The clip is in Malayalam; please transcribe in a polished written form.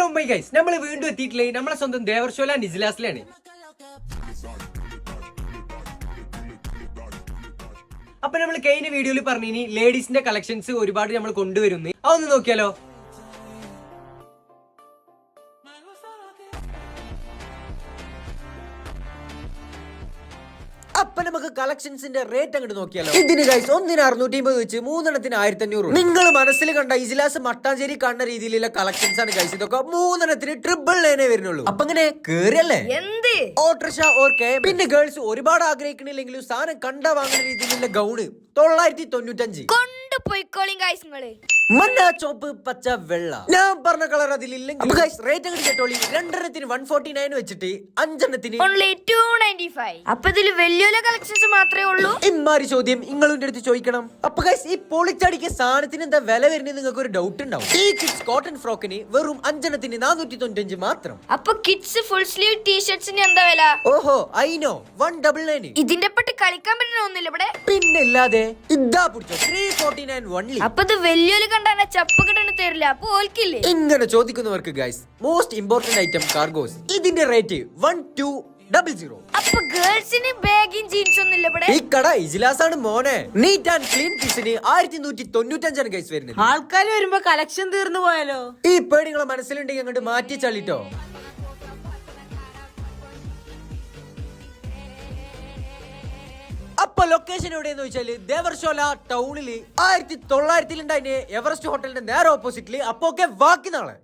ഹലോ മൈ ഗൈസ്, നമ്മൾ വീണ്ടും എത്തിയിട്ടില്ലേ നമ്മളെ സ്വന്തം ദേവർശോല നിസിലാസിലാണ്. അപ്പൊ നമ്മൾ കഴിഞ്ഞ വീഡിയോയിൽ പറഞ്ഞിനി ലേഡീസിന്റെ കളക്ഷൻസ് ഒരുപാട് നമ്മൾ കൊണ്ടുവരുന്നു. അതൊന്ന് നോക്കിയാലോ. അപ്പൊ നമുക്ക് കളക്ഷൻസിന്റെ റേറ്റ് അങ്ങോട്ട് നോക്കിയാലോ. ഇതിന് ഗൈസ് ഒന്നിന് 650 വെച്ച് മൂന്നെണ്ണത്തിന് 1500. നിങ്ങൾ മനസ്സിൽ കണ്ട ഇജിലാസ് മട്ടാഞ്ചേരി കാണുന്ന രീതിയിലുള്ള കളക്ഷൻസ് ആണ് ഗൈസ്. ഇതൊക്കെ മൂന്നെണ്ണത്തിന് ട്രിപ്പിൾ നൈനേ വരുന്നുള്ളൂ. അപ്പൊ ഇങ്ങനെ കേറിയല്ലേ ഓട്ടോറിക്ഷ ഓർ കെ. പിന്നെ ഗേൾസ് ഒരുപാട് ആഗ്രഹിക്കണില്ലെങ്കിലും സാധനം കണ്ടാ വാങ്ങുന്ന രീതിയിലുള്ള ഗൗണ് 995. മഞ്ഞ ചോപ്പ് പച്ച വെള്ള ഞാൻ പറഞ്ഞ കളർ അതിലില്ലെങ്കിൽ റേറ്റ് അങ്ങോട്ട് കേട്ടോളി. രണ്ടെണ്ണത്തിന് 149 വെച്ചിട്ട് അഞ്ചെണ്ണത്തിന് അപ്പൊ ഇതില് വലിയ കളക്ഷൻസ് മാത്രമേ ഉള്ളൂ. ഇമ്മാരി ചോദ്യം നിങ്ങളുടെ അടുത്ത് ചോദിക്കണം. അപ്പൊ ഗൈസ് ഈ പൊളിച്ചടിക്ക് സാധനത്തിന് എന്താ വില വരുന്നത് നിങ്ങൾക്ക് ഒരു ഡൗട്ട് ഉണ്ടാവും. ഈ കിഡ്സ് കോട്ടൺ ഫ്രോക്കിന് വെറും അഞ്ചെണ്ണത്തിന് 495 മാത്രം. അപ്പൊ കിഡ്സ് ഫുൾ സ്ലീവ് ടീഷർട്സിന് എന്താ വില? ഓഹോ ഐനോ 199. ഇതിന്റെ പറ്റി കളിക്കാൻ പറ്റുന്ന ഒന്നില്ല ഇവിടെ. പിന്നല്ലാതെ ഇതാ പിടിച്ചോ 349 only. അപ്പൊ ഇത് വലിയൊരു കണ്ടാ ചപ്പ് കിട്ടണ തരില്ല. അപ്പൊ ഓൽക്കില്ലേ? ഇങ്ങനെ ചോദിക്കുന്നവർക്ക് guys most important item cargos. ഇതിന്റെ റേറ്റ് 1200. അപ്പൊ ഗേൾസിന് ബാഗിൻ ജീൻസ് ഒന്നുമില്ല ഇവിടെ. ഈ കട ഇജിലാസ് ആണ് മോനെ. നീറ്റ് ആൻഡ് ക്ലീൻ പീസിന് 1195 ഗൈസ് വരുന്നത്. ആൾക്കാർ വരുമ്പോ കളക്ഷൻ തീർന്നു പോയാലോ? ഈ പേടി നിങ്ങളെ മനസ്സിലുണ്ടെങ്കിൽ അങ്ങോട്ട് മാറ്റി ചളിട്ടോ. അപ്പൊ ലൊക്കേഷൻ എവിടെയെന്ന് വെച്ചാല് ദേവർശോല ടൗണില് 1900 ഉണ്ടായിന് എവറസ്റ്റ് ഹോട്ടലിന്റെ നേരെ ഓപ്പോസിറ്റില്. അപ്പൊ ഒക്കെ ബാക്കി നാളെ